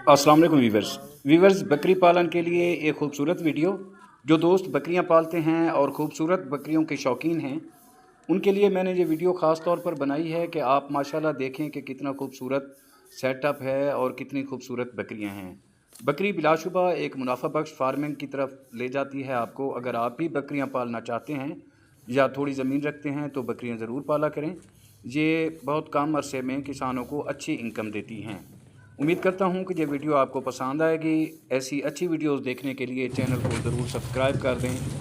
अस्सलाम वालेकुम वीवर्स बकरी पालन के लिए एक खूबसूरत वीडियो। जो दोस्त बकरियां पालते हैं और ख़ूबसूरत बकरियों के शौकीन हैं, उनके लिए मैंने ये वीडियो ख़ास तौर पर बनाई है कि आप माशाल्लाह देखें कि कितना खूबसूरत सेटअप है और कितनी खूबसूरत बकरियां हैं। बकरी बिलाशुबा एक मुनाफा बख्श फार्मिंग की तरफ ले जाती है आपको। अगर आप भी बकरियां पालना चाहते हैं या थोड़ी ज़मीन रखते हैं तो बकरियां ज़रूर पाला करें। ये बहुत कम अरसे में किसानों को अच्छी इनकम देती हैं। उम्मीद करता हूँ कि ये वीडियो आपको पसंद आएगी। ऐसी अच्छी वीडियोस देखने के लिए चैनल को ज़रूर सब्सक्राइब कर दें।